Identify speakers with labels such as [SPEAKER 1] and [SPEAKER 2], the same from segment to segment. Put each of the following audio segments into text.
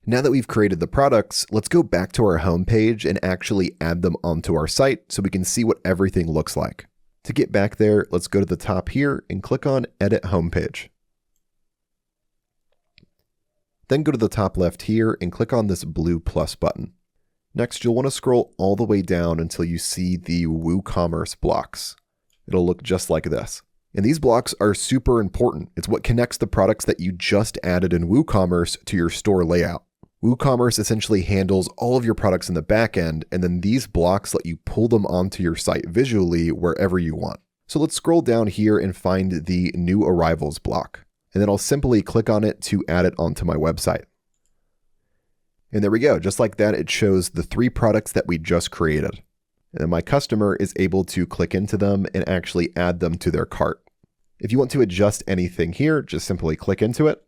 [SPEAKER 1] Now that we've created the products, let's go back to our home page and actually add them onto our site so we can see what everything looks like. To get back there, let's go to the top here and click on Edit Homepage. Then go to the top left here and click on this blue plus button. Next, you'll want to scroll all the way down until you see the WooCommerce blocks. It'll look just like this. And these blocks are super important. It's what connects the products that you just added in WooCommerce to your store layout. WooCommerce essentially handles all of your products in the back end, and then these blocks let you pull them onto your site visually wherever you want. So let's scroll down here and find the New Arrivals block. And then I'll simply click on it to add it onto my website. And there we go. Just like that, it shows the 3 products that we just created. And then my customer is able to click into them and actually add them to their cart. If you want to adjust anything here, just simply click into it.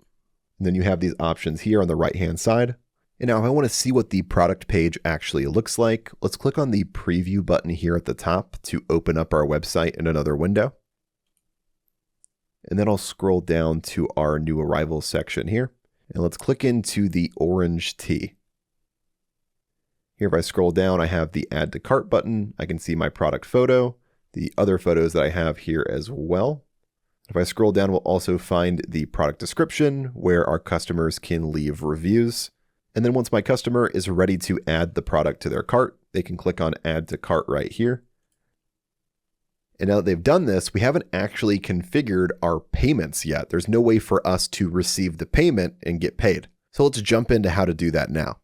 [SPEAKER 1] And then you have these options here on the right-hand side. And now if I want to see what the product page actually looks like, let's click on the preview button here at the top to open up our website in another window. And then I'll scroll down to our new arrivals section here. And let's click into the orange T. Here, if I scroll down, I have the Add to Cart button. I can see my product photo, the other photos that I have here as well. If I scroll down, we'll also find the product description where our customers can leave reviews. And then once my customer is ready to add the product to their cart, they can click on Add to Cart right here. And now that they've done this, we haven't actually configured our payments yet. There's no way for us to receive the payment and get paid. So let's jump into how to do that now.